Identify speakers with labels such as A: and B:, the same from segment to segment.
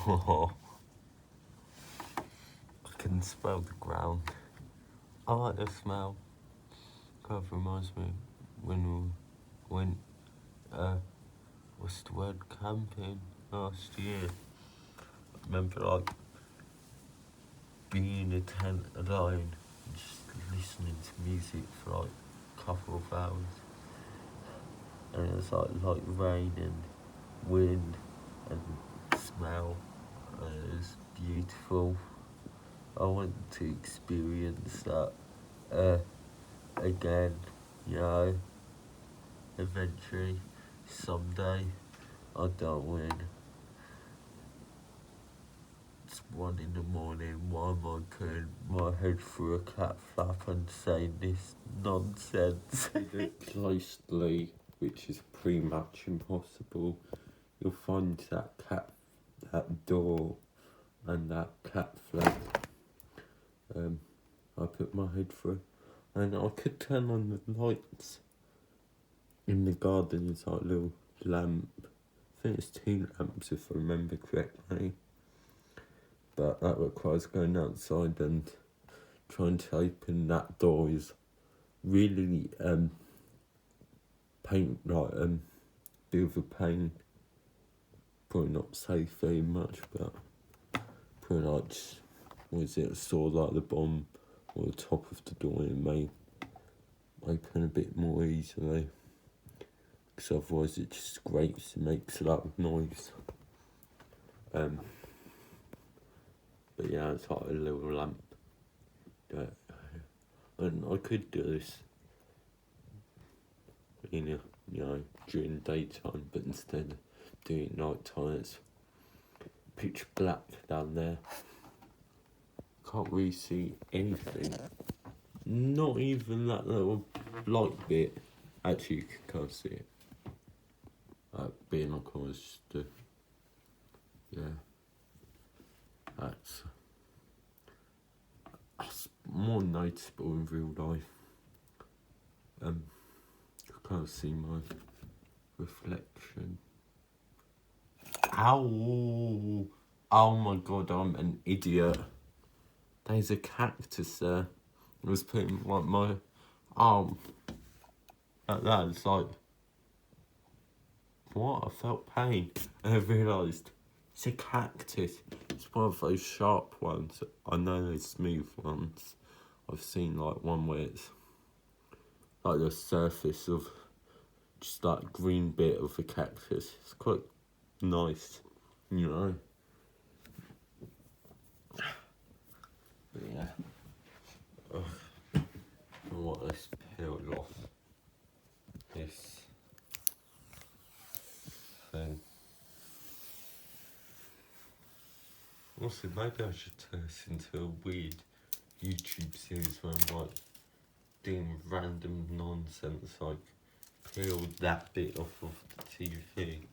A: Oh, I can smell the ground. I like the smell. Kind of reminds me when we went, what's the word, camping last year. I remember like being in a tent alone and just listening to music for like a couple of hours. And it was like rain and wind and smell. And it was beautiful. I want to experience that again, you know, eventually, someday. I don't win. It's 1 in the morning, why am I putting my head through a cat flap and saying this nonsense? If you look closely, which is pretty much impossible, you'll find that door and that cat flap. I put my head through, and I could turn on the lights in the garden. It's like a little lamp. I think it's 2 lamps if I remember correctly. But that requires going outside and trying to open that door is really bit of a pain. Probably not safe very much, but pretty much, a sword like the bottom or the top of the door, it may open a bit more easily, because otherwise it just scrapes and makes a lot of noise. But yeah, it's like a little lamp. And I could do this during daytime, but instead of doing night time, it's pitch black down there. Can't really see anything. Not even that little light bit. Actually, you can kind of see it. Being on corners, that's more noticeable in real life. I can't see my reflection. Ow! Oh my god, I'm an idiot. There's a cactus there. I was putting like my arm like that. It's like, what? I felt pain. And I realised it's a cactus. It's one of those sharp ones. I know they're smooth ones. I've seen like one where it's like the surface of just that green bit of the cactus. It's quite nice, you know. But yeah. Let's peel off this thing. Also, maybe I should turn this into a weird YouTube series where I'm like doing random nonsense, like peel that bit off of the TV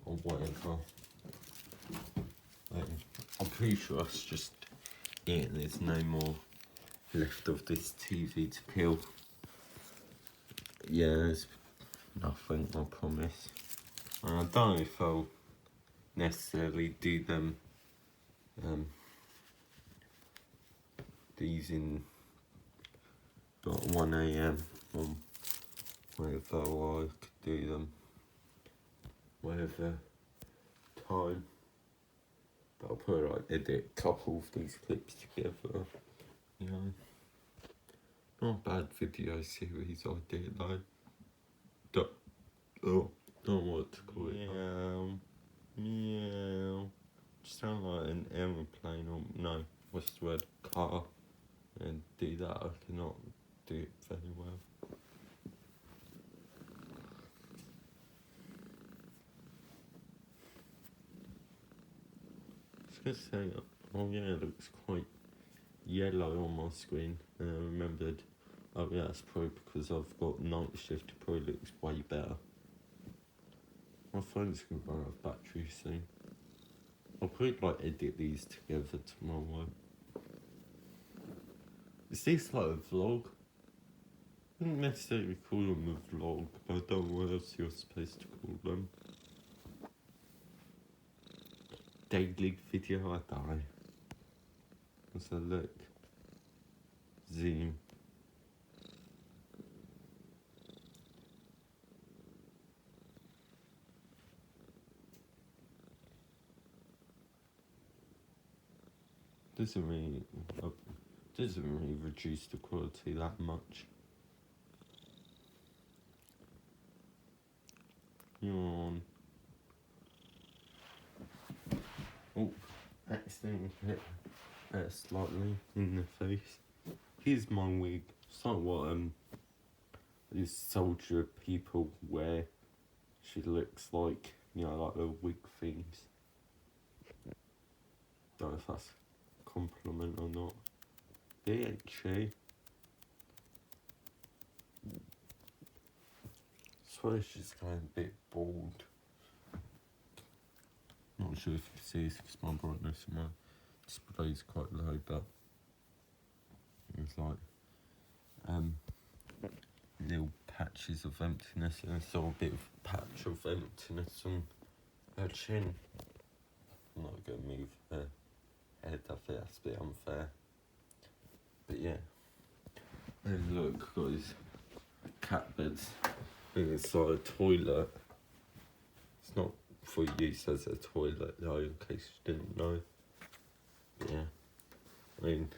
A: or whatever. I'm pretty sure that's just it. There's no more left of this TV to peel. Yeah, there's nothing, I promise. And I don't know if I'll necessarily do them these in about 1 AM or whatever, or I could do them whatever time. But I'll probably like edit a couple of these clips together, you know. Not a bad video series I did though. Don't know what to call it. Meow. Just sound like an aeroplane or no, what's the word? Car. And do that, I cannot do it very well. I was gonna say, oh yeah, it looks quite yellow on my screen. And I remembered, oh yeah, that's probably because I've got night shift, it probably looks way better. My phone's gonna run out of battery soon. I'll probably like edit these together tomorrow. Is this like a vlog? I wouldn't necessarily call them a vlog, but I don't know what else you're supposed to call them. daily video, I die. So look, zoom. Doesn't really reduce the quality that much. Yawn. Oh, accidentally hit her slightly in the face. Here's my wig. It's like what these soldier people wear. She looks like, you know, like the wig things. Don't know if that's a compliment or not. Bitchy. I swear she's going a bit bald. Not sure if you can see this because my brightness and my display is quite low, but it's like little patches of emptiness, and I saw a bit of patch of emptiness on her chin. I'm not going to move her head, I think that's a bit unfair. But yeah. And look, got his cat beds. I think it's like a toilet. It's not for use as a toilet though, in case you didn't know. But yeah. I mean,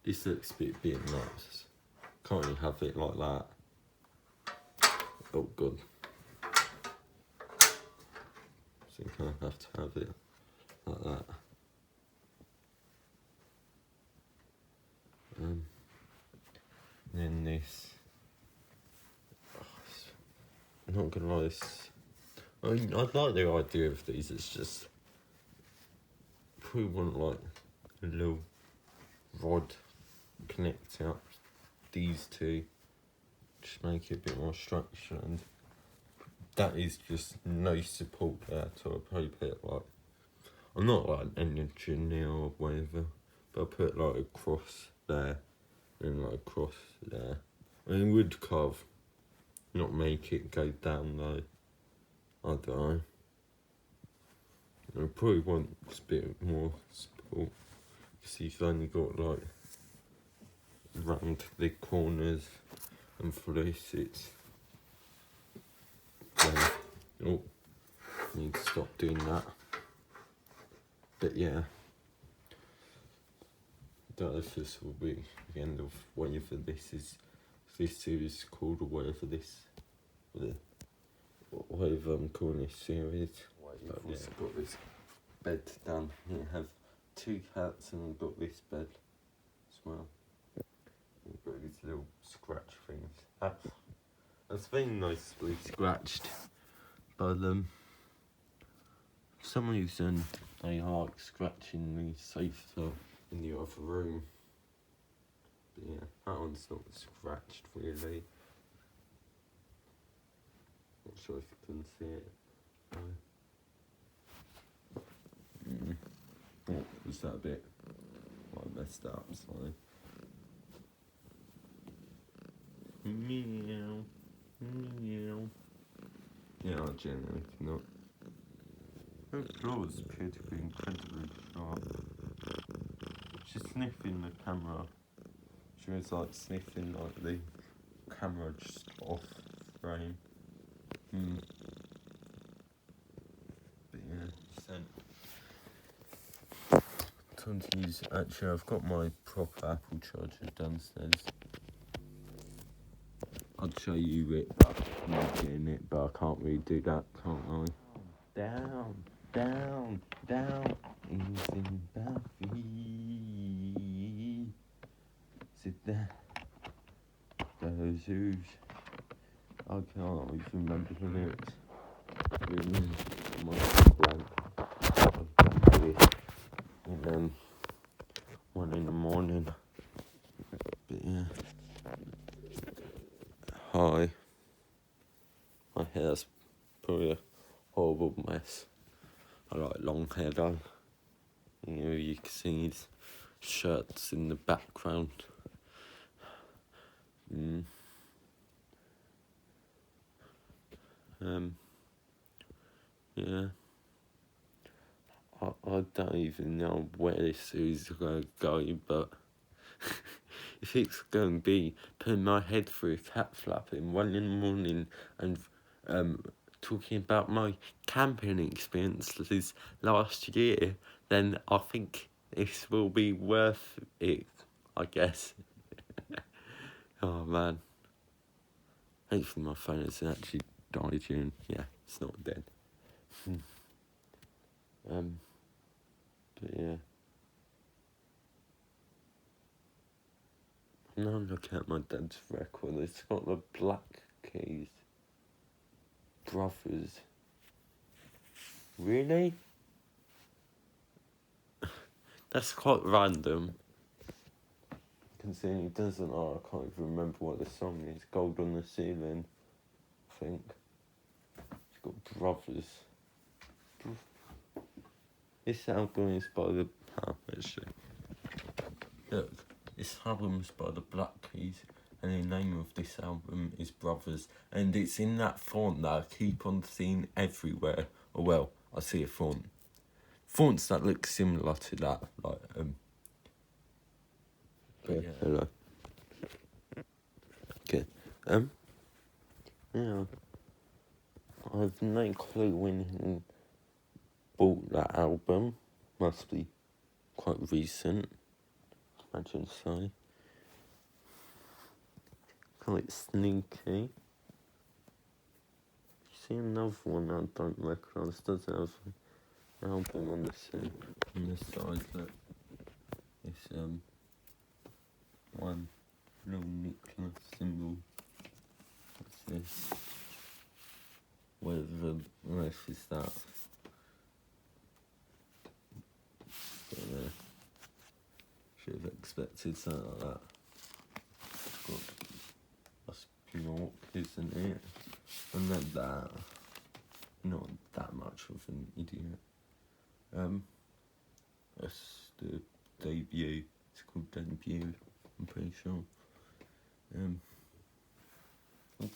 A: this looks a bit nuts. Can't really have it like that. Oh god. So you kind of have to have it like that. Then this. I'm not gonna lie, I mean, I like the idea of these. It's just probably want like a little rod connecting up these two, just make it a bit more structured. And that is just no support there, so I'll probably put like, I'm not like an engineer or whatever, but I'll put like a cross there and like a cross there. I mean, would carve, not make it go down though. I don't know. I probably want a bit more support because you've only got like round the corners, and for this it's oh, need to stop doing that. But yeah, don't know if this will be the end of whatever this is, this series is called, or whatever whatever I'm calling this series. But I've also got this bed done. I have 2 cats and I've got this bed as well. I've got these little scratch things. It's been nicely scratched by them. For some reason, I like scratching the sofa in the other room. But yeah, that one's not scratched really. Not sure if you can see it. Oh, is that a bit like messed up slightly? Meow, meow. Yeah, I generally cannot. Her claws appear to be incredibly sharp. She's sniffing the camera. She was like sniffing like the camera just off frame. But yeah, time to use. Actually, I've got my proper Apple charger downstairs. I'd show you it, but I'm not getting it, but I can't really do that, can't I? Down, down, down, in Zimbabwe. Sit there, those who's. I can't even remember the lyrics. My blank. And then 1 in the morning. But yeah. Hi. My hair's probably a horrible mess. I like long hair though. You can see his shirts in the background. Yeah. I don't even know where this is going to go, but if it's going to be putting my head through a cat flap in 1 in the morning and talking about my camping experiences last year, then I think this will be worth it, I guess. Oh man. Hopefully my phone hasn't actually died and yeah, it's not dead. But yeah. Now I'm looking at my dad's record. It's got the Black Keys Brothers. Really? That's quite random. Considering he doesn't, I can't even remember what the song is. Gold on the Ceiling, I think. It's got Brothers. This album is by the... actually. Look, this album's by the Black Keys, and the name of this album is Brothers, and it's in that font that I keep on seeing everywhere. Or well, I see a font. Fonts that look similar to that, like yeah. Hello. Okay. Yeah. I've no clue when he bought that album. Must be quite recent. Imagine so. Call it Sneaky. See another one I don't recognise. Does it have an album on the side? Look, it's one little Nicholas symbol. What's this? Where the rest is that? Should have expected something like that. That's York, isn't it? And then that. Not that much of an idiot. That's the debut. It's called Debut, I'm pretty sure.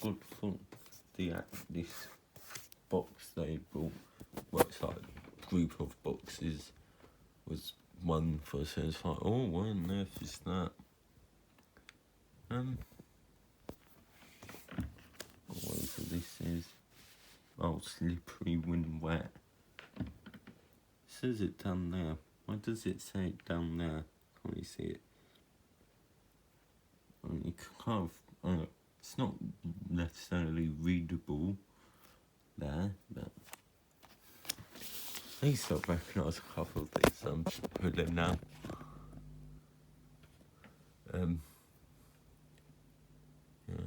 A: Good for this box they bought. Well, it's like a group of boxes. Was one for so it's like, oh, what on earth is that? Whatever this is. Oh, Slippery When Wet. It says it down there. Why does it say it down there? Can't really see it. You kind of, it's not necessarily readable there, but at least I recognise a couple of these. I'm just putting now. Yeah,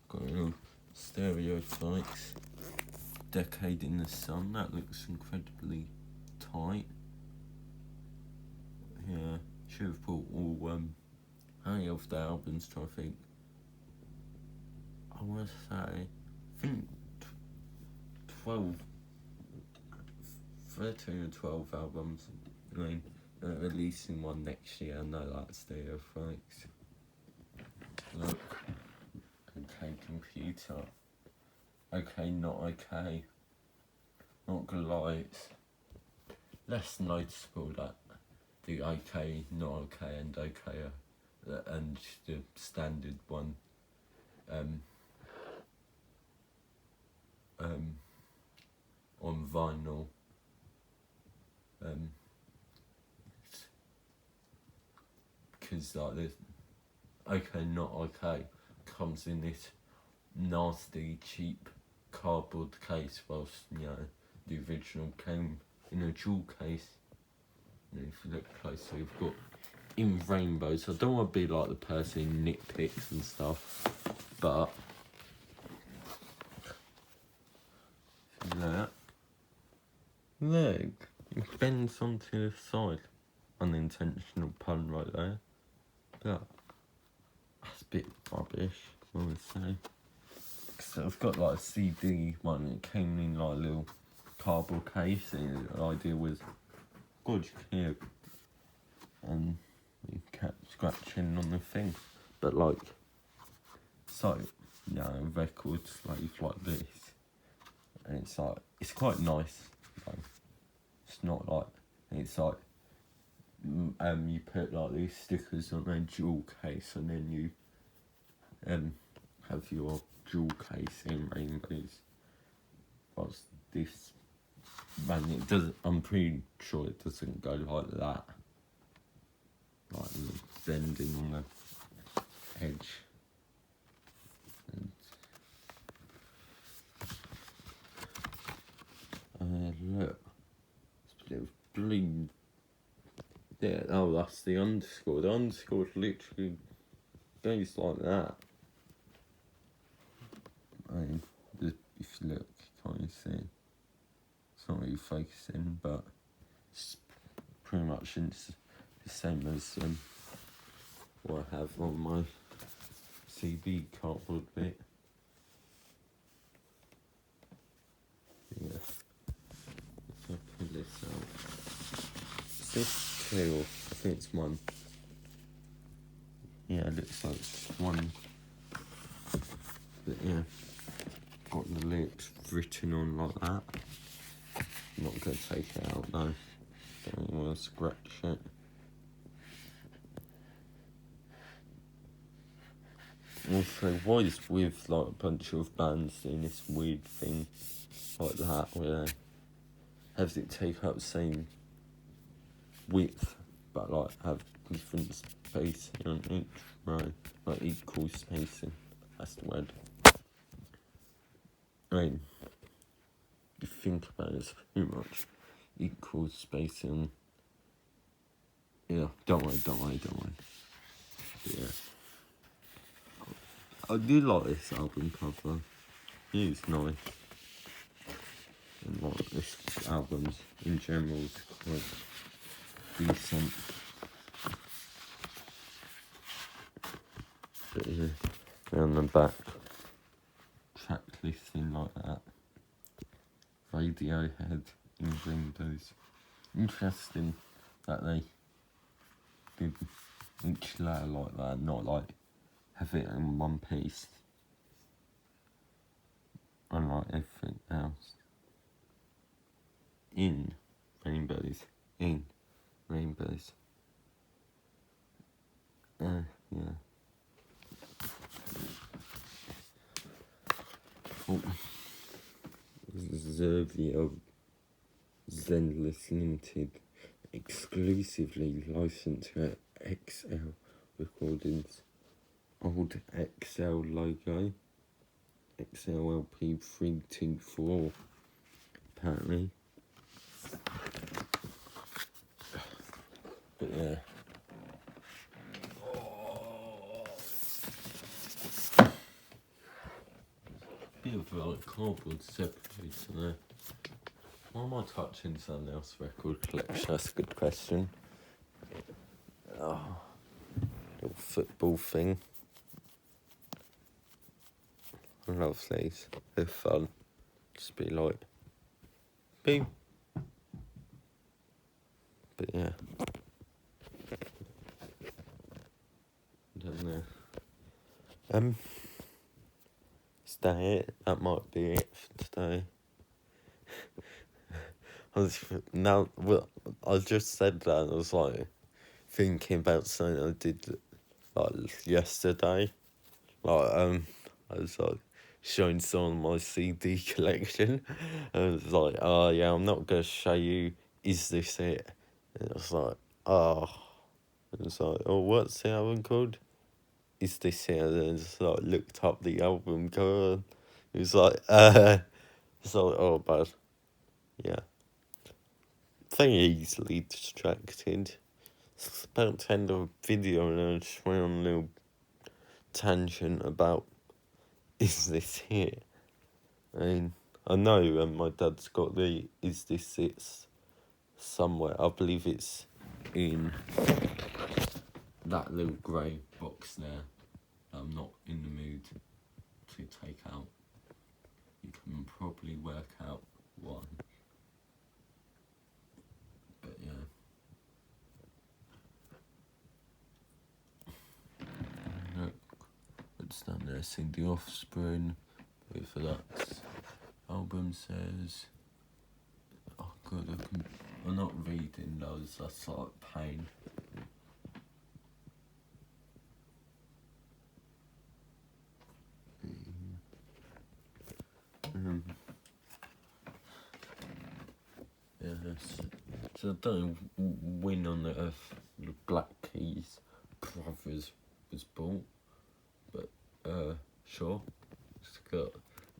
A: got a little Stereotypes. Decade in the Sun. That looks incredibly tight. Yeah, should have bought all any of the albums. Trying to think. I want to say, I think 13 or 12 albums. I mean, releasing one next year. I know that Stereotypes. Look. Okay, computer. Okay, not okay. Not gonna lie, it's less noticeable that the okay, not okay, and okay and the standard one on vinyl because like this okay, not okay comes in this nasty cheap cardboard case, whilst the original came in a jewel case. And if you look closely, we've got in rainbows. I don't want to be like the person who nitpicks and stuff, but look, it bends onto the side. Unintentional pun right there. But that's a bit rubbish, I would say. So I've got like a CD one. It came in like a little cardboard case. And the idea was, God, you can hear you kept scratching on the thing. But like, so, records like this. And it's like, it's quite nice. Like, it's not like And it's like, you put like these stickers on a jewel case, and then you have your jewel case in rainbows. But this, man, it doesn't. I'm pretty sure it doesn't go like that. Like bending on the edge. And look, it's a little bleed. Yeah, oh, that's the underscore. The underscore literally goes like that. I mean, if you look, you can't see. It's not really focusing, but it's pretty much the same as what I have on my CD cardboard bit. Yeah. If I pull this out. Is this two? I think it's one. Yeah, it looks like it's one. But yeah, got the lips written on like that. I'm not going to take it out though. Don't want to scratch it. Also, what is with like a bunch of bands doing this weird thing like that where they have it take up the same width but like have different spacing on each row, like equal spacing. That's the word. I mean, you think about it, it's pretty much equal spacing. Yeah, don't worry. But yeah. I do like this album cover. It's nice. And like this albums in general is quite decent. But yeah, on the back, track listing like that. Radiohead in windows. Interesting that they did each layer like that, not like have it in one piece. Unlike everything else. In rainbows. Yeah. Oh. Zervio Zenless Limited, exclusively licensed at XL Recordings. Old XL logo. XLLP 324, apparently. But yeah. Bit of like cardboard separator there. Why am I touching something else? Record collection, that's a good question. Oh, little football thing. I love these, they're fun. Just be like, boom. But yeah. I don't know. Is that it? That might be it for today. I just said that and I was like thinking about something I did like yesterday. Like I was like showing someone my CD collection and I was like, oh yeah, I'm not gonna show you, is this it? And I was like, oh, and it's like, oh, what's the album called? Is this it? And then just like looked up the album cover. It was like, it's like, oh, bad. Yeah. Very easily distracted. It's about to end a video and I just went on a little tangent about, is this it? I mean, I know my dad's got the is this it somewhere. I believe it's in that little grey box there. I'm not in the mood to take out. You can probably work out why. But yeah. Look, it's down there, seeing The Offspring. Wait for that. Album says, oh god, I'm not reading those, that's like pain. Yes. So I don't win on the Earth. The Black Keys Brothers was bought, but sure. It's got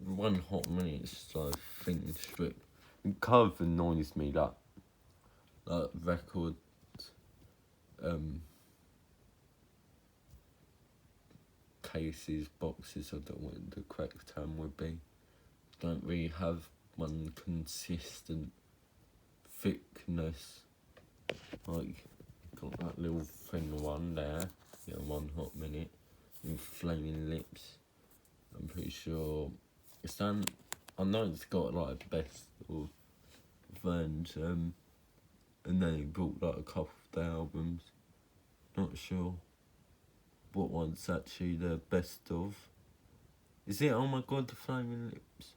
A: 1 hot minute, so thin strip. It kind of annoys me that record cases, boxes, I don't know what the correct term would be, don't really have one consistent thickness. Like, got that little thin one there, 1 hot minute, with Flaming Lips. I'm pretty sure it's done. I know it's got like best of Vans, and then he brought like a couple of the albums. Not sure what one's actually the best of. Is it Oh My God, the Flaming Lips?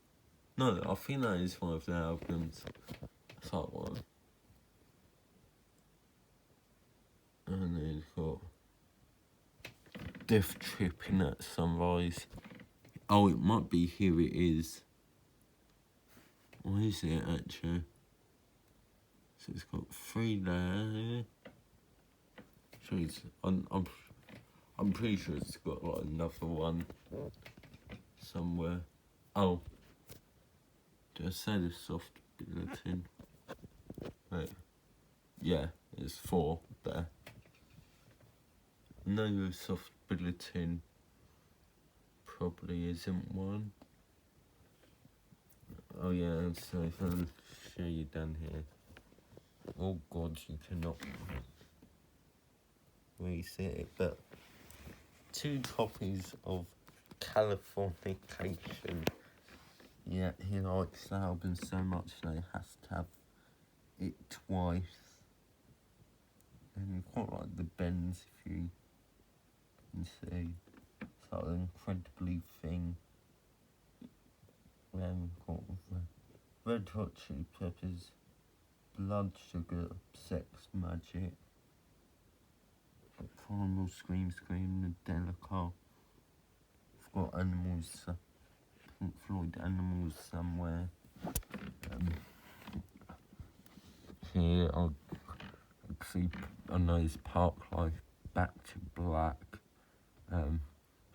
A: No, I think that is one of the albums. That's that one. And then it's got Death Tripping at Sunrise. Oh, it might be Here It Is. What is it actually? So it's got 3 there. So it's, I'm pretty sure it's got like another one somewhere. Oh, did I say the soft bulletin? Wait, yeah, there's 4 there. No, the soft bulletin probably isn't one. Oh yeah, so if I'll show you down here. Oh God, you cannot really see it, but 2 copies of Californication. Yeah, he likes the album so much that he has to have it twice. And you quite like the bends, if you can see. It's like an incredibly thin. Then we've got the Red Hot Chili Peppers, Blood Sugar Sex Magic, Primal Scream Scream, the Delica. We've got Animals, Pink Floyd Animals somewhere. Here I'll see, I know it's Park Life, Back to Black,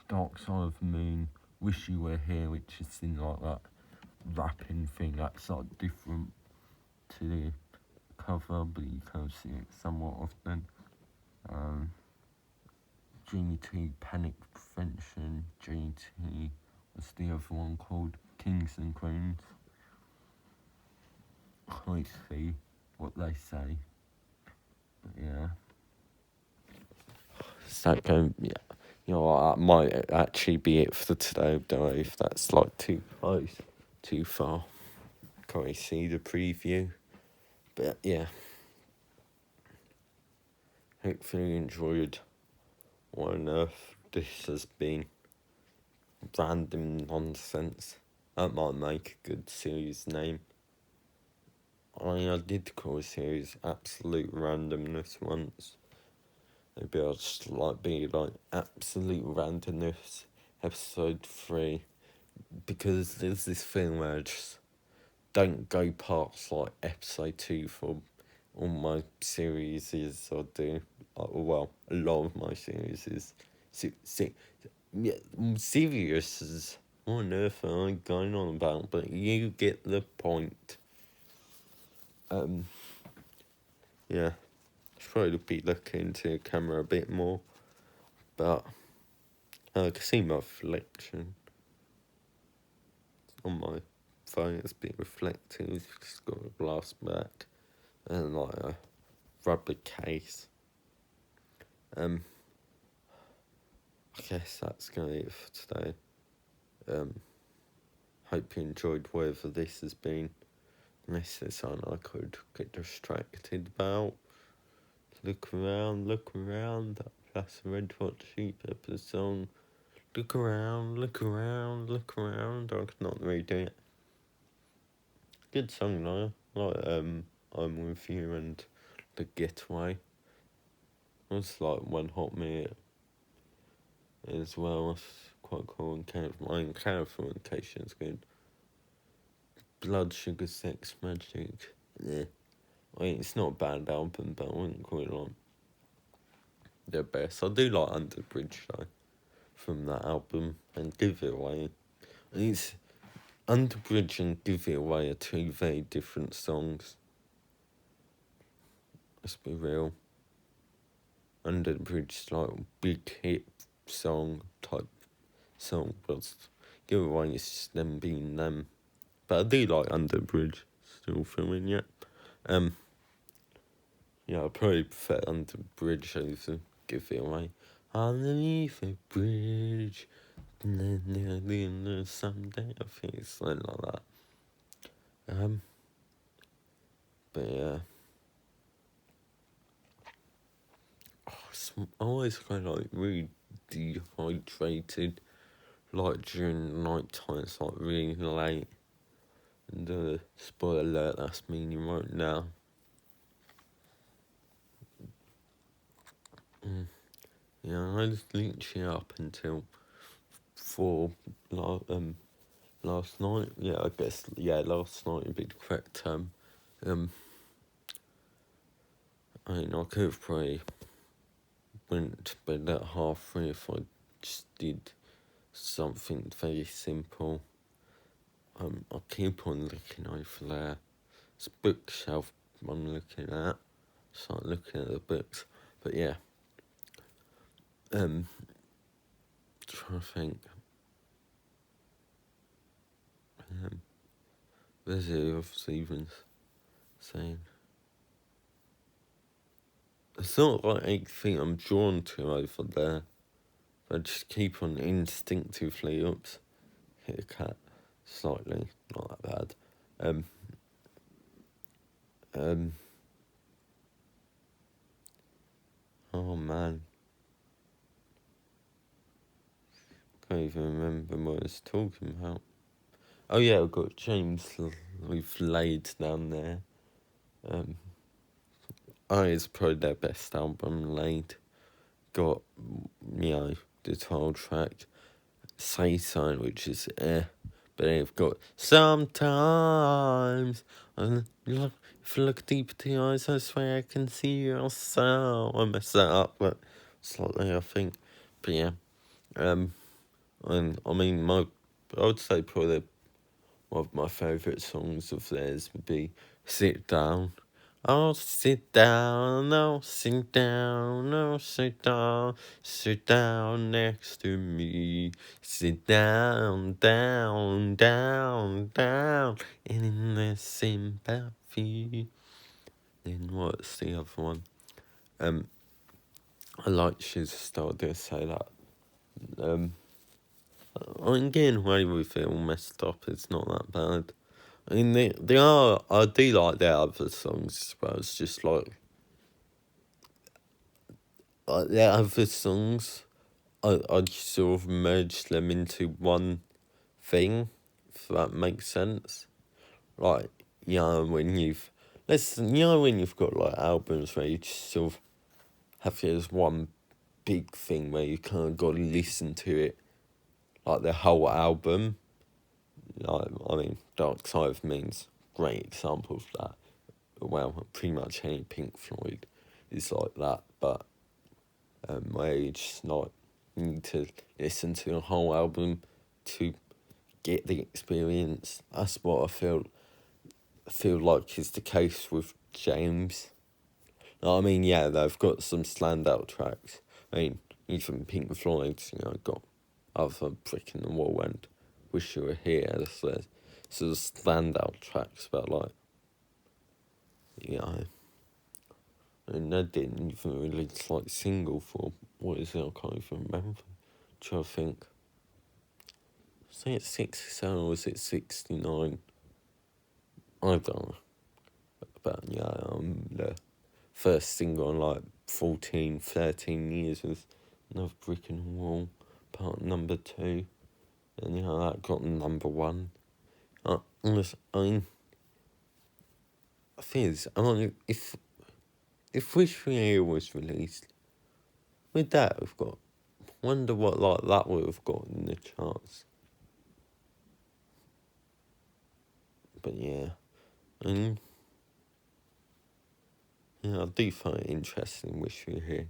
A: Dark Side of the Moon, Wish You Were Here, which is in like that rapping thing that's like different to the cover, but you can see it somewhat often. Dreamy T, Panic Prevention, GT, what's the other one called? Kings and Queens. Let's see what they say. But yeah. Is that going? Yeah. That might actually be it for today. Don't know if that's like too close, too far. Can't really see the preview. But yeah. Hopefully you enjoyed what on earth this has been. Random nonsense. That might make a good series name. I did call a series Absolute Randomness once. Maybe I'll just be like Absolute Randomness episode 3. Because there's this thing where I just don't go past like episode 2 for all my series I do. Well, a lot of my series is serious. What on earth am I going on about? But you get the point. Yeah, should probably be looking into the camera a bit more, but I can see my reflection on my phone. It's been reflective. It's got a glass back and like a rubber case. I guess that's gonna be it for today. Hope you enjoyed whatever this has been. Unless there's something I could get distracted about. Look around. That's a Red Hot Chili Peppers song. Look around. I could not really do it. Good song though. I'm With You and The Getaway. It's like One Hot Minute as well. It's quite cool. And Californication's good. Blood Sugar Sex Magic. Yeah. I mean, it's not a bad album, but I wouldn't call it like their best. I do like Under the Bridge though, from that album, and Give It Away. It's Under the Bridge and Give It Away are two very different songs. Let's be real. Under the Bridge is like a big hit song type song, but Give It Away is just them being them. But I do like Under the Bridge, still filming yet. Yeah, I probably prefer Under the Bridge over Give It Away. Underneath a bridge, someday. I think it's something like that. But yeah. I always kind of like really dehydrated, like during the night time. It's like really late. And spoiler alert, that's me right now. Yeah, I was literally up until 4 last night. Yeah, I guess, last night would be the correct term. I mean, I could have probably went to bed at 3:30 if I just did something very simple. I keep on looking over there. It's a bookshelf I'm looking at. Start looking at the books. But yeah. Trying to think. There's the of Stevens saying. It's not like anything I'm drawn to over there. I just keep on instinctively, hit a cat slightly, not that bad. Oh man. Can't even remember what I was talking about. Oh yeah, I've got James with Laid down there. It's probably their best album, Laid. Got, the title track, Say Sign, which is but they've got Sometimes, and if you look deep into your eyes, I swear I can see your soul. I messed that up, but slightly, I think. But yeah, and I mean, I would say probably one of my favourite songs of theirs would be Sit Down. Oh, sit down, oh, sit down, oh, sit down next to me. Sit down, down, down, down, in the sympathy. Then what's the other one? I like She's a Star, did say that. I'm getting away with it all messed up, it's not that bad. I mean, they are, I do like their other songs, but it's just like their other songs, I just sort of merged them into one thing, if that makes sense. Like, when you've got like albums where you just sort of have it as one big thing where you kind of got to listen to it, like the whole album. Like, I mean, Dark Side of the Moon's great example of that. Well, pretty much any Pink Floyd is like that, but where you just not need to listen to the whole album to get the experience. That's what I feel like is the case with James. I mean, yeah, they've got some standout tracks. I mean, even Pink Floyd, got other Brick in the Wall and Wish You Were Here. There's sort of standout tracks, but like, and they didn't even release like single for, what is it, I can't even remember. Trying to think. I think it's 67 or was it 69? I don't know. But yeah, the first single in like 14, 13 years was Another Brick in the Wall, part number 2. And that got number 1. I mean, thing is, I mean, if Wish for You was released, with that we've got, wonder what like that would have got in the charts. But yeah, and yeah, I do find it interesting. Wish You Were Here,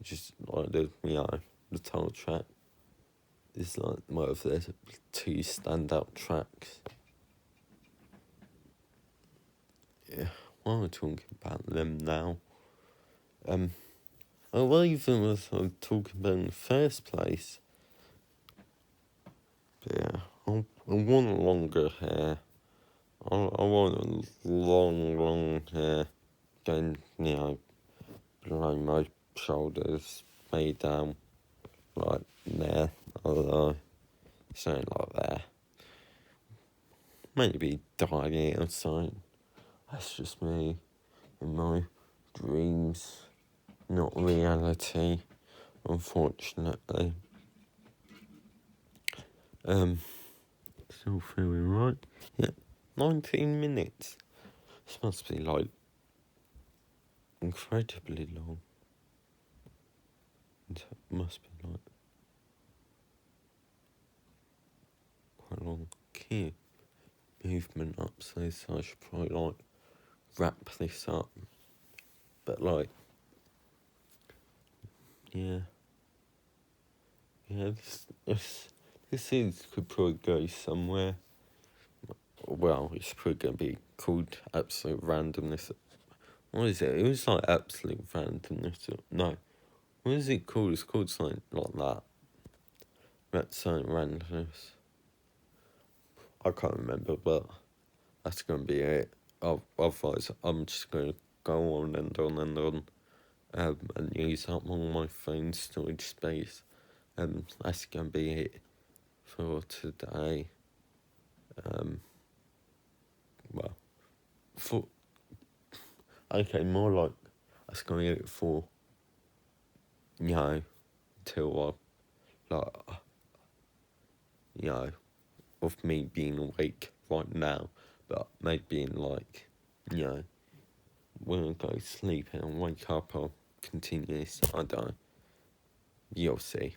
A: just like the the title track is like one of the two standout tracks. Yeah, while we're talking about them now, well, even was talking about in the first place. But yeah, I want longer hair. I want long hair going, below my shoulders, made down, like there, although something like that. Maybe dye it or something. That's just me in my dreams, not reality, unfortunately. Still feeling right. Yeah, 19 minutes. This must be like incredibly long. It must be like quite a long key movement up, so I should probably like wrap this up. But like, yeah, this is could probably go somewhere. Well, it's probably going to be called Absolute Randomness. What is it? It was like Absolute Randomness. No. What is it called? It's called something like that. That's something randomness. I can't remember, but that's going to be it. Otherwise, I'm just going to go on and on and on and use up all my phone storage space. That's going to be it for today. Well, okay, more like that's going to be it for, till of me being awake right now, but maybe in like, when I go to sleep and wake up, I'll continue this. I don't know. You'll see.